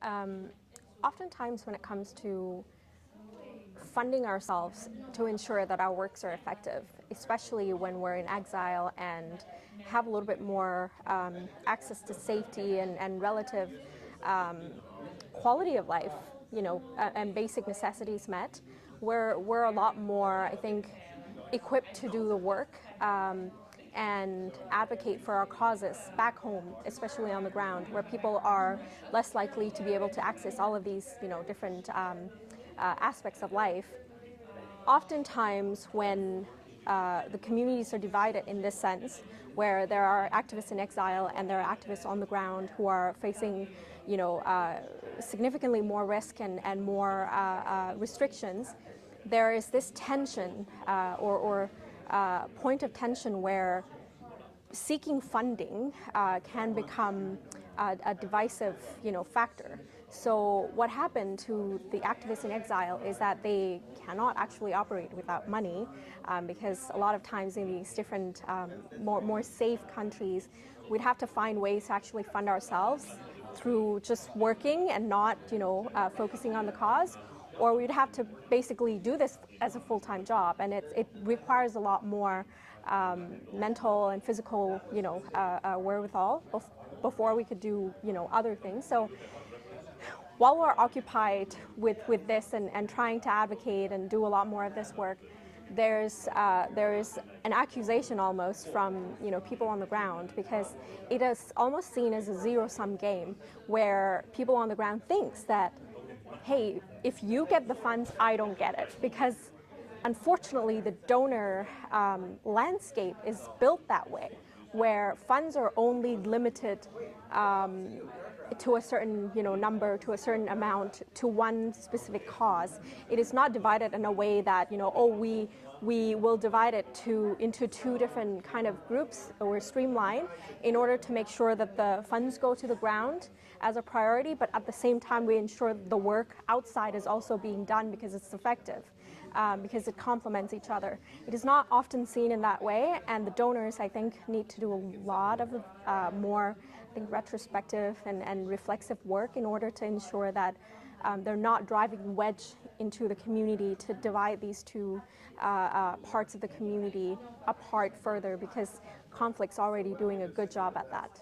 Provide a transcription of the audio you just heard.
So oftentimes when it comes to funding ourselves to ensure that our works are effective, especially when we're in exile and have a little bit more access to safety and relative quality of life, and basic necessities met, we're a lot more, I think, equipped to do the work and advocate for our causes back home, especially on the ground, where people are less likely to be able to access all of these, different aspects of life. Oftentimes, when the communities are divided in this sense, where there are activists in exile and there are activists on the ground who are facing, significantly more risk and more restrictions, there is this tension or point of tension where seeking funding can become a divisive, factor. So what happened to the activists in exile is that they cannot actually operate without money because a lot of times in these different more safe countries, we'd have to find ways to actually fund ourselves through just working and not, focusing on the cause, or we'd have to basically do this as a full-time job, and it requires a lot more mental and physical, wherewithal before we could do, other things. So while we're occupied with this and trying to advocate and do a lot more of this work, there is an accusation almost from people on the ground, because it is almost seen as a zero-sum game where people on the ground thinks that, hey, if you get the funds, I don't get it, because unfortunately the donor landscape is built that way, where funds are only limited to a certain number, to a certain amount, to one specific cause. It is not divided in a way that we will divide it into two different kind of groups or streamline in order to make sure that the funds go to the ground as a priority, but at the same time we ensure the work outside is also being done because it's effective, because it complements each other. It is not often seen in that way, and the donors, I think, need to do a lot of more, retrospective and reflexive work in order to ensure that they're not driving wedge into the community to divide these two parts of the community apart further, because conflict's already doing a good job at that.